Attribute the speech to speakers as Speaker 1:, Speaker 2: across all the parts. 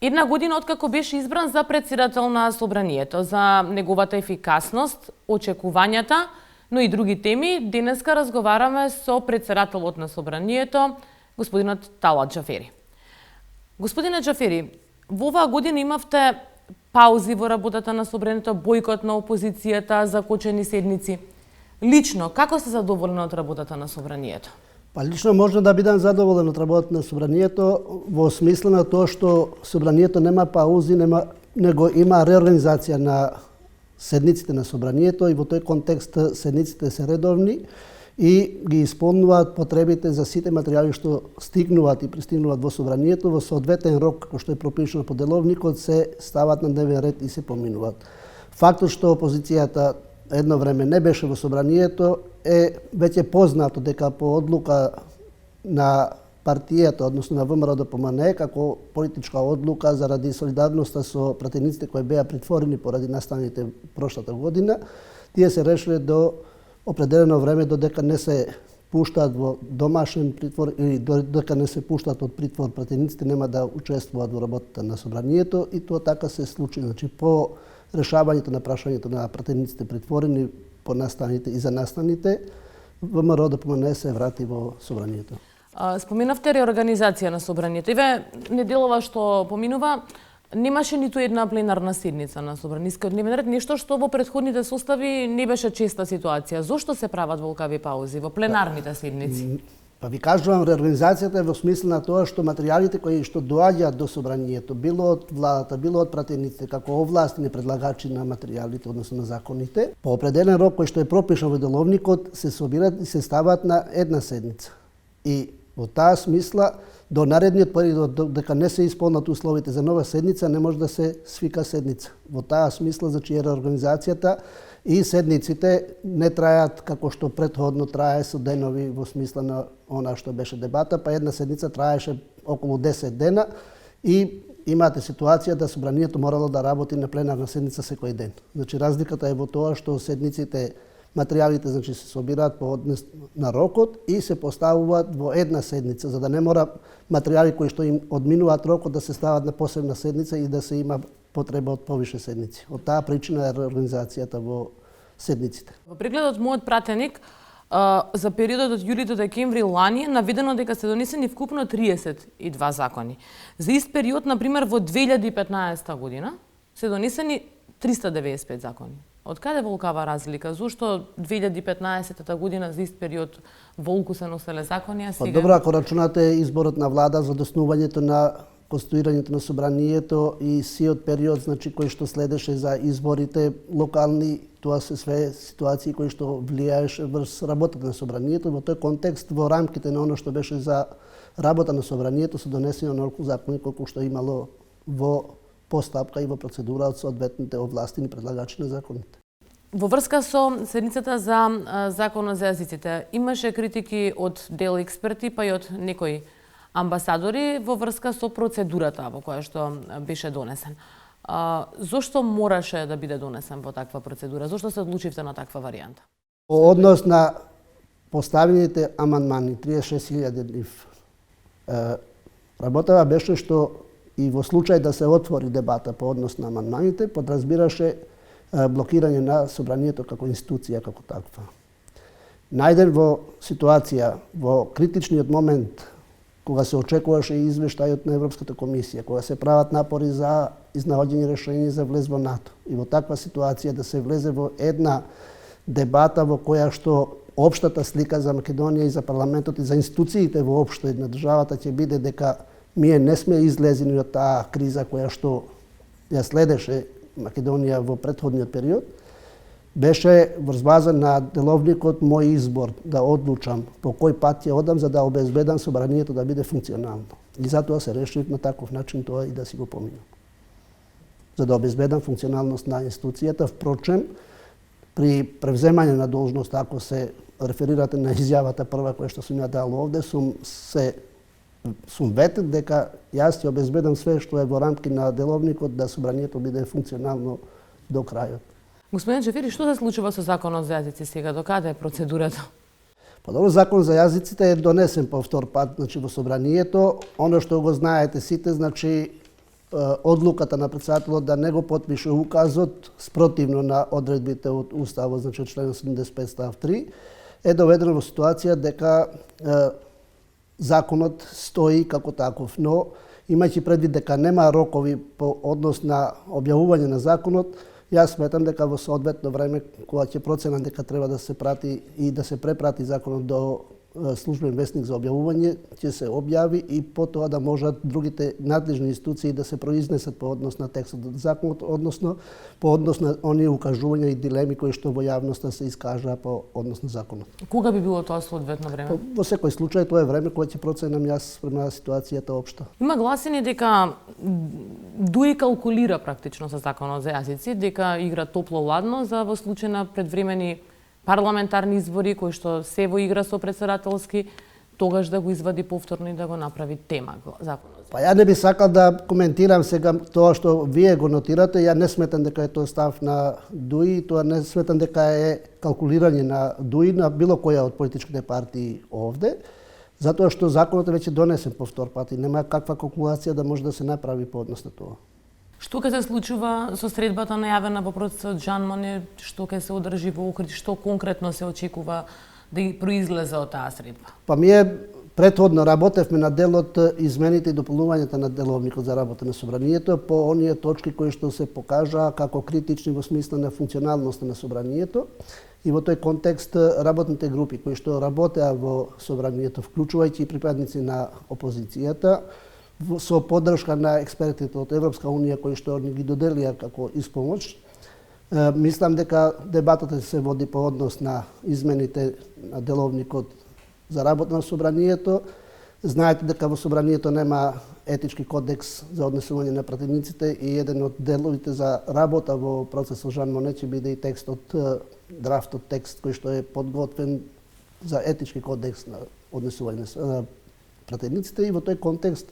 Speaker 1: Една година откако беше избран за претседател на Собранието, за неговата ефикасност, очекувањата, но и други теми, денеска разговараме со претседателот на Собранието, господинот Талат Џафери. Господине Џафери, во оваа година имавте паузи во работата на Собранието, бојкот на опозицијата, закочени седници. Лично, како сте задоволен од работата на Собранието?
Speaker 2: Па лично можно да бидам задоволен од работата на Собранието во смисла на тоа што Собранието нема паузи, него има реорганизација на седниците на Собранието и во тој контекст седниците се редовни и ги исполнуваат потребите за сите материјали што стигнуваат и пристигнуваат во Собранието во соодветен рок кој што е пропишано по деловникот, се стават на дневен ред и се поминуваат. Фактот што опозицијата едно време не беше во Собранието е веќе познато дека по одлука на партијата, односно на ВМРО-ДПМНЕ, како политичка одлука заради солидарноста со пратениците кои беа притворени поради настаните прошлата година, тие се решиле до определено време додека не се пуштаат во домашен притвор или додека не се пуштаат од притвор пратениците, нема да учествуваат во работата на Собранието и тоа така се случи. Значи по решавањето на прашањето на пратениците притворени по настаните и за настаните, ВМРО-ДПМНЕ се врати во Собранието.
Speaker 1: Споменавте реорганизација на Собранието. Еве, неделова што поминува, немаше ниту една пленарна седница на Собранискиот дневен ред, нешто што во претходните состави не беше честа ситуација. Зошто се прават волкави паузи во пленарните седници?
Speaker 2: Па ви кажувам, реорганизацијата е во смисла на тоа што материјалите кои што доаѓаат до Собранието, било од владата, било од пратениците, како овластени предлагачи на материјалите, односно на законите, по определен рок кој што е пропишан во деловникот, се собираат и се ставаат на една седница. И во таа смисла, до наредниот период, дека не се исполнат условите за нова седница, не може да се свика седница. Во таа смисла, значи, реорганизацијата и седниците не трајат како што претходно трае со денови во смисла на она што беше дебата, па една седница траеше околу 10 дена и имате ситуација да Собранието морало да работи на пленарна седница секој ден. Значи разликата е во тоа што седниците, материјалите, значи, се собираат по однес на рокот и се поставуваат во една седница, за да не мора материјали кои што им одминуваат рокот да се стават на посебна седница и да се има потреба од повише седници. Од таа причина е реорганизацијата во седниците.
Speaker 1: Во прегледот мојот пратеник за периодот од јули до декември лани е наведено дека се донесени вкупно 32 закони. За ист период, например, во 2015 година се донесени 395 закони. Од каде волкава разлика? Зошто 2015 година за ист период волку се носеле закони, а сега?
Speaker 2: Добро, ако рачунате изборот на влада за доснувањето на конституирањето на Собранието и сиот период, значи, кој што следеше за изборите локални, тоа се све ситуации кои што влијаеше врз работата на Собранието. Во тој контекст, во рамките на оно што беше за работа на Собранието, се донесени онолку закони колку што имало во постапка и во процедура од соодветните овластени предлагачи на законите.
Speaker 1: Во врска со седницата за законот за јазиците, имаше критики од дел експерти, па и од некои амбасадори во врска со процедурата во која што беше донесен. Зошто мораше да биде донесен во таква процедура? Зошто се одлучивте на таква варијанта?
Speaker 2: По однос на поставените амандмани, 36.000 нив, работава беше што и во случај да се отвори дебата по однос на амандманите, подразбираше блокирање на Собранието како институција, како таква. Најден во ситуација, во критичниот момент, кога се очекуваше и извештајот на Европската комисија, кога се прават напори за изнаоѓање решение за влез во НАТО. И во таква ситуација да се влезе во една дебата во која што општата слика за Македонија и за парламентот и за институциите воопшто на државата ќе биде дека ние не сме излезени од таа криза која што ја следеше Македонија во претходниот период, беше врз база на деловникот мој избор да одлучам по кој пат ќе одам за да обезбедам Собранието да биде функционално. И затоа се решив на таков начин тоа и да си го поминам. За да обезбедам функционалност на институцијата, впрочем, при превземање на должност, ако се реферирате на изјавата прва која што сум ја дал овде, сум ветен дека јас ќе обезбедам све што е во рамки на деловникот да Собранието биде функционално до крајот.
Speaker 1: Господин Џафери, што се случува со законот за јазици сега? До каде е процедурата?
Speaker 2: Па добро, закон за јазиците е донесен по втор пат, значи во Собранието. Оно што го знаете сите, значи одлуката на председателот да не го потпише указот спротивно на одредбите од Уставот, значи од член 75 став 3, е доведено во ситуација дека законот стои како таков, но имајќи предвид дека нема рокови по однос на објавување на законот, јас сметам дека во соодветно време кога ќе проценам дека треба да се прати и да се препрати законот до службен весник за објавување, ќе се објави и потоа да можат другите надлежни институции да се произнесат по однос на текстот од законот, односно по однос на оние укажувања и дилеми кои што во јавноста се искажаа по однос на законот.
Speaker 1: Кога би било тоа соодветно време?
Speaker 2: Во секој случај тоа е време кога ќе проценам јас према ситуацијата општо.
Speaker 1: Има гласини дека ДУИ калкулира практично со законот за јазици, дека игра топло-ладно за во случај на предвремени парламентарни избори кои што се во игра со председателски, тогаш да го извади повторно и да го направи тема законот.
Speaker 2: Па ја не би сакал да коментирам сега тоа што вие го нотирате, ја не сметам дека е тоа став на ДУИ, тоа не сметам дека е калкулирање на ДУИ на било која од политичките партии овде, затоа што законот е веќе донесен по втор пат и нема каква калкулација да може да се направи по однос на тоа.
Speaker 1: Што ќе се случува со средбата најавена во процесот Жан Моне, што ќе се одржи во Охрид, што конкретно се очекува да и произлезе од таа средба?
Speaker 2: Па ние претходно работевме на делот измените и дополнувањата на деловникот за работа на собранието по оние точки кои што се покажаа како критични во смисла на функционалноста на собранието и во тој контекст работните групи кои што работеа во собранието, вклучувајќи и припадници на опозицијата, со поддршка на експертите од Европска Унија кои што ни ги доделија како испомош. Мислам дека дебатата се води по однос на измените на деловникот за работа на собранието. Знаете дека во собранието нема етички кодекс за однесување на пратениците и еден од деловите за работа во процесот Жан Моне ќе биде и текстот, драфтот текст кој што е подготвен за етички кодекс на однесување на пратениците и во тој контекст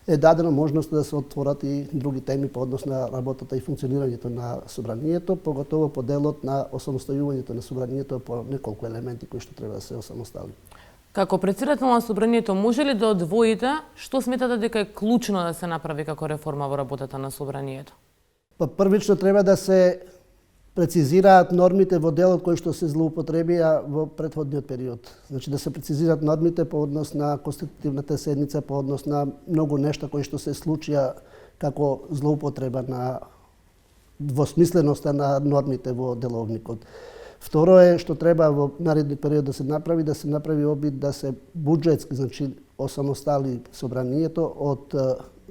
Speaker 2: е дадена можност да се отворат и други теми по однос на работата и функционирањето на собранието, поготово по делот на осамостојувањето на собранието по неколку елементи кои што треба да се осамостали.
Speaker 1: Како председател на собранието, може ли да одвоите што сметате дека е клучно да се направи како реформа во работата на собранието?
Speaker 2: Па првично треба да се прецизираат нормите во делот кои што се злоупотребија во претходниот период. Значи да се прецизираат нормите по однос на конститутивната седница, по однос на многу нешта кои што се случија како злоупотреба на двосмисленоста на нормите во деловникот. Второ е што треба во наредниот период да се направи обид да се буџетски, значи осамостали собранието од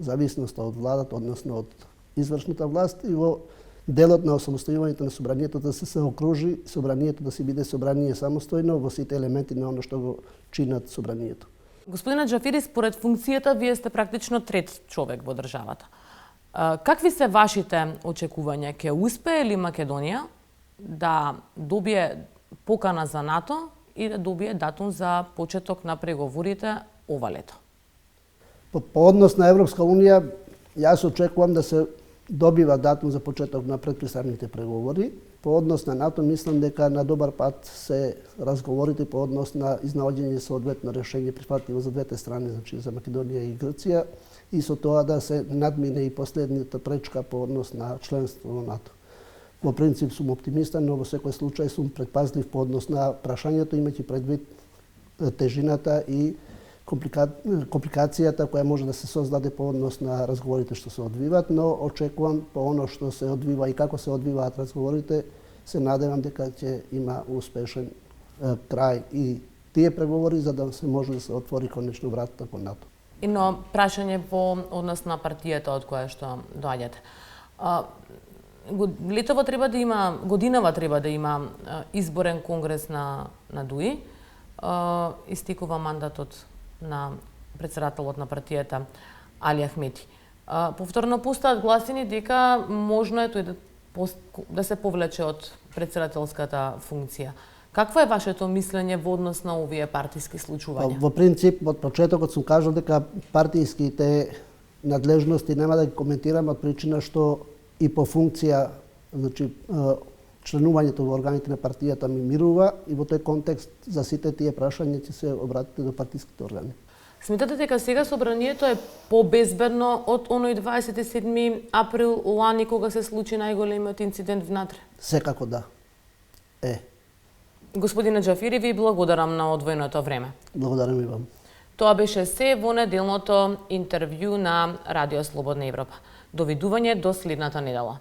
Speaker 2: зависноста од владата, односно од извршната власт и во делот на осамостојувањето на собранието да се окружи собранието да си биде собрание самостојно во сите елементи на оно што го чинат собранието.
Speaker 1: Господине Џафери, според функцијата вие сте практично трет човек во државата. Какви се вашите очекувања? Ќе успее ли Македонија да добие покана за НАТО и да добие датум за почеток на преговорите ова лето?
Speaker 2: По однос на Европска Унија, јас очекувам да се добива датум за почеток на предпристапните преговори. По однос на НАТО, мислам дека на добар пат се разговорите по однос на изнаоѓање соодветно решение прифатливо за двете страни, значи за Македонија и Грција, и со тоа да се надмине и последната пречка по однос на членство во НАТО. Во принцип сум оптимиста, но во секој случај сум предпазлив по однос на прашањето, имајќи предвид тежината и компликацијата која може да се создаде по однос на разговорите што се одвиваат, но очекувам по оно што се одвива и како се одвиваат разговорите, се надевам дека ќе има успешен крај и тие преговори за да се може да се отвори конечно вратата кон НАТО.
Speaker 1: Ино прашање по однос на партијата од која што доаѓате. Летово треба да има, годинава треба да има изборен конгрес на ДУИ. Истекува мандатот на председателот на партијата Али Ахмети. Повторно постаат гласини дека можно е тој да се повлече од председателската функција. Какво е вашето мислење во однос на овие партиски случувања?
Speaker 2: Во принцип, од почетокот сум кажал дека партиските надлежности нема да ги коментирам од причина што и по функција, значи членувањето во органите на партијата ми мирува и во тој контекст за сите тие прашања ќе се обратите до партиските органи.
Speaker 1: Сметате дека сега собранието е побезбедно од оној 27 април лани кога се случи најголемиот инцидент внатре?
Speaker 2: Секако да.
Speaker 1: Господине Џафири, ви благодарам на одвоеното време.
Speaker 2: Благодарам и вам.
Speaker 1: Тоа беше се во неделното интервју на Радио Слободна Европа. Довидување до следната недела.